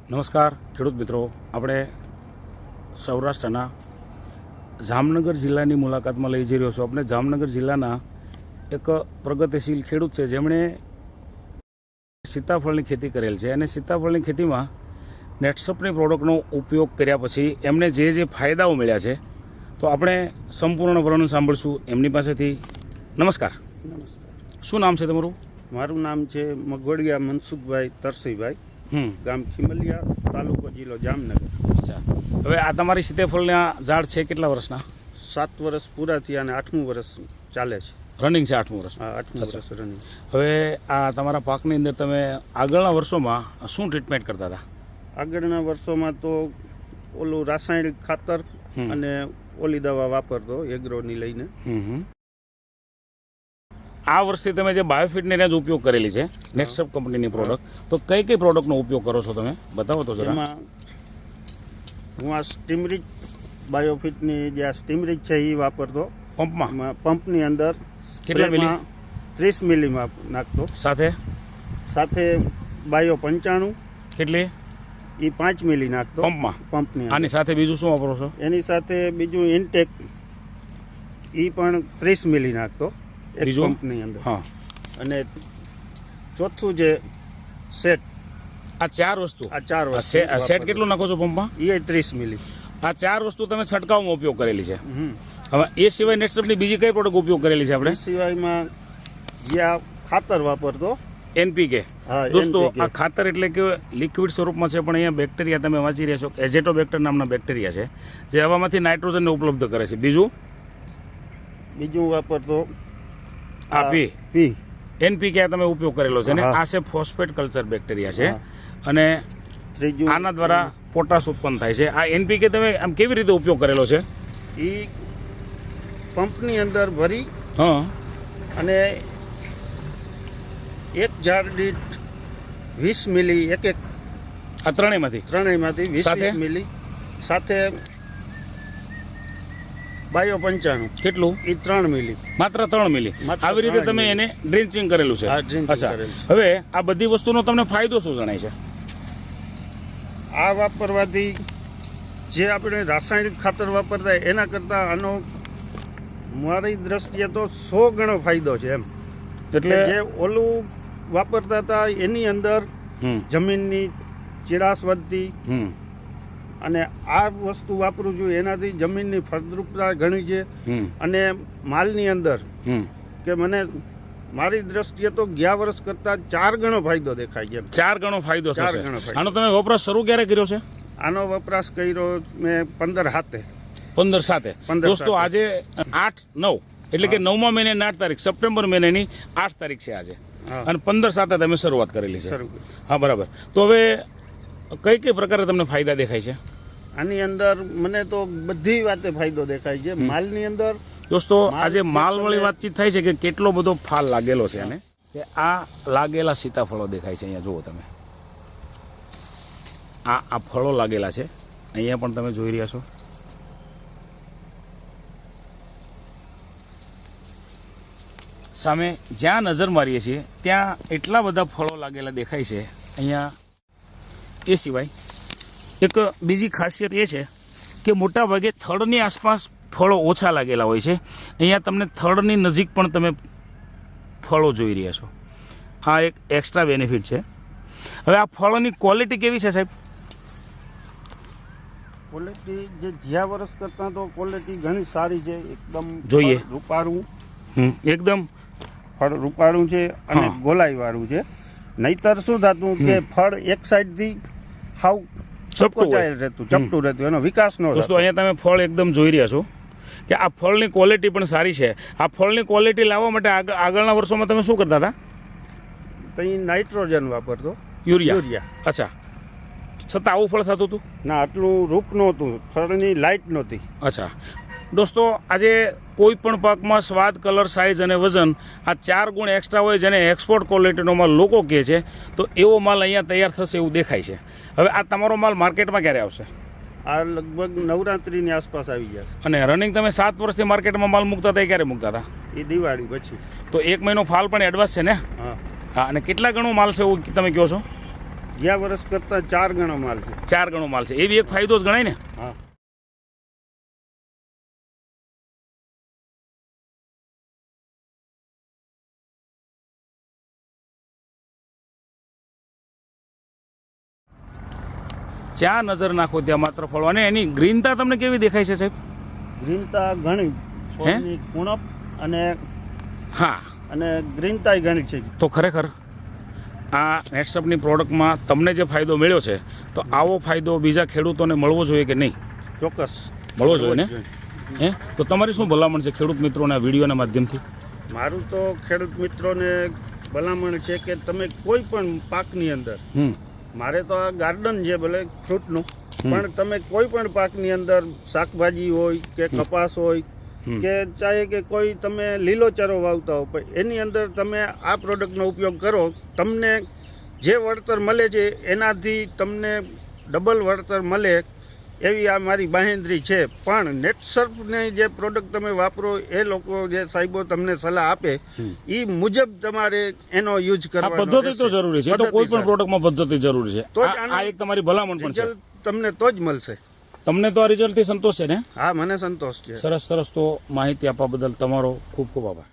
નમસ્કાર ખેડૂત મિત્રો, આપણે સૌરાષ્ટ્રના જામનગર જિલ્લાની મુલાકાતમાં લઈ જઈ રહ્યો છું. આપણે જામનગર જિલ્લાના એક પ્રગતિશીલ ખેડૂત છે જેમણે સીતાફળની ખેતી કરેલ છે અને સીતાફળની ખેતીમાં નેટસપની પ્રોડક્ટનો ઉપયોગ કર્યા પછી એમને જે ફાયદાઓ મળ્યા છે તો આપણે સંપૂર્ણ વર્ણન સાંભળશું એમની પાસેથી. નમસ્કાર. શું નામ છે તમારું? મારું નામ છે મગવડિયા મનસુખભાઈ તરસીભાઈ, ગામ ખીમલિયા, તાલુકો જિલ્લો જામનગર. અચ્છા, હવે આ તમારી સીતાફળના ઝાડ છે કેટલા વર્ષના? 7 વર્ષ પૂરા થયા અને 8મું વર્ષ ચાલે છે. રનિંગ છે 8મું વર્ષ? હા, 8મું વર્ષ રનિંગ. હવે આ તમારા પાકની અંદર તમે આગળના વર્ષોમાં શું ટ્રીટમેન્ટ કરતા હતા? આગળના વર્ષોમાં તો ઓલું રાસાયણિક ખાતર અને ઓલી દવા વાપરતો એગ્રોની લઈને. આ વર્ષથી તમે જે બાયોફિટની રેન્જ ઉપયોગ કરેલી છે નેટસપ કંપનીની પ્રોડક્ટ, તો કઈ કઈ પ્રોડક્ટનો ઉપયોગ કરો છો તમે બતાવો તો જરા. એમાં હું આ સ્ટીમરીચ બાયોફિટની જે આ સ્ટીમરીચ છે એ વાપરતો. પંપમાં? પંપની અંદર કેટલા મિલી? 30 મિલીમાં નાખતો. સાથે બાયો 95 કેટલી? એ 5 મિલી નાખતો પંપની. આની સાથે બીજું શું વાપરો છો? એની સાથે બીજું ઇન્ટેક એ પણ 30 મિલી નાખતો બીજું પંપની અંદર. હા. અને ચોથું જે સેટ, આ ચાર વસ્તુ સેટ કેટલું નાખો છો પંપમાં? એ 30 મિલી. આ ચાર વસ્તુ તમે છંટકાવમાં ઉપયોગ કરેલી છે. હવે એ સિવાય નેટસપની બીજી કઈ પ્રોડક્ટ ઉપયોગ કરેલી છે આપણે? સિવાયમાં જે આ ખાતર વાપરતો NPK. દોસ્તો, આ ખાતર એટલે કે લિક્વિડ સ્વરૂપમાં છે, પણ અહીંયા બેક્ટેરિયા તમે વાંચી રહ્યા છો, એઝેટોબેક્ટર નામના બેક્ટેરિયા છે જે હવામાંથી નાઇટ્રોજનને ઉપલબ્ધ કરે છે. બીજું વાપરતો આ પી NPK તમે ઉપયોગ કરેલો છે ને આ છે ફોસ્ફેટ કલ્ચર બેક્ટેરિયા છે અને આના દ્વારા પોટાશ ઉત્પન્ન થાય છે. આ NPK તમે આમ કેવી રીતે ઉપયોગ કરેલો છે? એ પંપની અંદર ભરી અને એક ઝાડ દીઠ 20 મિલી એક આ ત્રણેયમાંથી 20 મિલી, સાથે બાયો 95 કેટલું? એ 3 મિલી. માત્ર 3 મિલી. આવી રીતે તમે એને ડ્રિન્ચિંગ કરેલું છે? અચ્છા, હવે આ બધી વસ્તુનો તમને ફાયદો શું જણાય છે? આ વાપરવાથી જે આપણે રાસાયણિક ખાતર વાપરતા એના કરતાં આનો મારી દ્રષ્ટિએ તો 100 ગણો ફાયદો છે એમ. એટલે જે ઓલું વાપરતા હતા એની અંદર જમીનની ચીડાશ વધતી, અને આ વસ્તુ વાપરું છું એનાથી જમીનની ફળદ્રુપતા ઘણી છે. અને માલની અંદર કે મને મારી દ્રષ્ટિએ તો ગયા વર્ષ કરતા 4 ગણો ફાયદો દેખાય છે. 4 ગણો ફાયદો થશે. આનો તમે વપરાશ શરૂ ક્યારે કર્યો છે? આનો વપરાશ કર્યો મેં 15 સાથે. દોસ્તો, આજે 8/9 એટલે કે 9મા મહિને 8 તારીખ, સપ્ટેમ્બર મહિનાની 8 તારીખ છે આજે, અને 15 સાથે તમે શરૂઆત કરેલી છે. હા, બરાબર. તો હવે કઈ પ્રકારે તમને ફાયદા દેખાય છે આની અંદર? મને તો બધી વાતે ફાયદો દેખાય છે. માલની અંદર દોસ્તો, આજે માલવાળી વાતચીત થાય છે કે કેટલો બધો ફાલ લાગેલો છે અને કે આ લાગેલા સીતાફળો દેખાય છે. અહીંયા જુઓ તમે, આ ફળો લાગેલા છે. અહીંયા પણ તમે જોઈ રહ્યા છો. સામે જ્યાં નજર મારીએ છીએ ત્યાં એટલા બધા ફળો લાગેલા દેખાય છે અહીંયા. એ સિવાય એક બીજી ખાસિયત એ છે કે મોટા ભાગે થડની આસપાસ ફળો ઓછા લાગેલા હોય છે. અહીંયા તમને થડની નજીક પણ તમે ફળો જોઈ રહ્યા છો. આ એક એક્સ્ટ્રા બેનિફિટ છે. હવે આ ફળોની ક્વોલિટી કેવી છે સાહેબ? ક્વોલિટી જે ગયા વર્ષ કરતાં તો ક્વોલિટી ઘણી સારી છે. એકદમ જોઈએ રૂપાળું, એકદમ ફળ રૂપાળું છે અને ગોલાઈ વાળું છે. નહીતર શું થતું કે ફળ એક સાઈડથી હાવ ચપટું રહેતું, એનો વિકાસ ન. દોસ્તો, અહીંયા તમે ફળ એકદમ જોઈ રહ્યા છો કે આ ફળની ક્વોલિટી પણ સારી છે. આ ફળની ક્વોલિટી લાવવા માટે આગળના વર્ષોમાં તમે શું કરતા હતા? ત્યાં નાઇટ્રોજન વાપરતો, યુરિયા. અચ્છા, છતાં આવું ફળ થતું હતું? ના, આટલું રૂપ નહોતું, ફળની લાઇટ નહોતી. અચ્છા દોસ્તો, આજે કોઈ પણ પાકમાં સ્વાદ, કલર, સાઇઝ અને વજન આ 4 ગુણ એક્સ્ટ્રા હોય જેને એક્સપોર્ટ ક્વોલિટીનો માલ લોકો કહે છે, તો એવો માલ અહીંયા તૈયાર થશે એવું દેખાય છે. હવે આ તમારો માલ માર્કેટમાં ક્યારે આવશે? આ લગભગ નવરાત્રિની આસપાસ આવી જશે. અને રનિંગ તમે 7 વર્ષથી માર્કેટમાં માલ મૂકતા હતા એ ક્યારે મૂકતા હતા? એ દિવાળી પછી. તો 1 મહિનો ફાલ પણ એડવાન્સ છે ને? હા. અને કેટલા ગણો માલ છે એવું તમે કહો છો? ગયા વર્ષ કરતાં 4 ગણો માલ છે. 4 ગણો માલ છે, એ બી એક ફાયદો જ ગણાય ને. હા. જ્યાં નજર નાખો ત્યાં માત્ર ફળો. અને એની ગ્રીનતા તમને કેવી દેખાય છે સાહેબ? ગ્રીનતા ઘણી છોડની કુણપ અને હા, અને ગ્રીનતાય ઘણી છે. તો ખરેખર આ નેટસપની પ્રોડક્ટમાં તમને જે ફાયદો મળ્યો છે તો આવો ફાયદો બીજા ખેડૂતોને મળવો જોઈએ કે નહીં? ચોક્કસ મળવો જોઈએ ને. હે, તો તમારી શું ભલામણ છે ખેડૂત મિત્રોના વિડીયોના માધ્યમથી? મારું તો ખેડૂત મિત્રોને ભલામણ છે કે તમે કોઈ પણ પાકની અંદર, મારે તો આ ગાર્ડન છે ભલે ફ્રૂટનું, પણ તમે કોઈ પણ પાકની અંદર શાકભાજી હોય કે કપાસ હોય કે ચાહે કે કોઈ તમે લીલોચારો વાવતા હો, પણ એની અંદર તમે આ પ્રોડક્ટનો ઉપયોગ કરો, તમને જે વળતર મળે છે એનાથી તમને ડબલ વળતર મળે એવી આ મારી બાહેંધરી છે. પણ નેટસર્ફની જે પ્રોડક્ટ તમે વાપરો, એ લોકો જે સાહેબો તમને સલાહ આપે એ મુજબ તમારે એનો યુઝ કરવાનો. પદ્ધતિ તો જરૂરી છે, તો કોઈ પણ પ્રોડક્ટમાં પદ્ધતિ જરૂરી છે. તો આ એક તમારી ભલામણ પણ છે. રિઝલ્ટ તમને તો જ મળશે. તમને તો આ રિઝલ્ટથી સંતોષ છે ને? હા, મને સંતોષ છે. સરસ સરસ. તો માહિતી આપવા બદલ તમારો ખૂબ ખૂબ આભાર.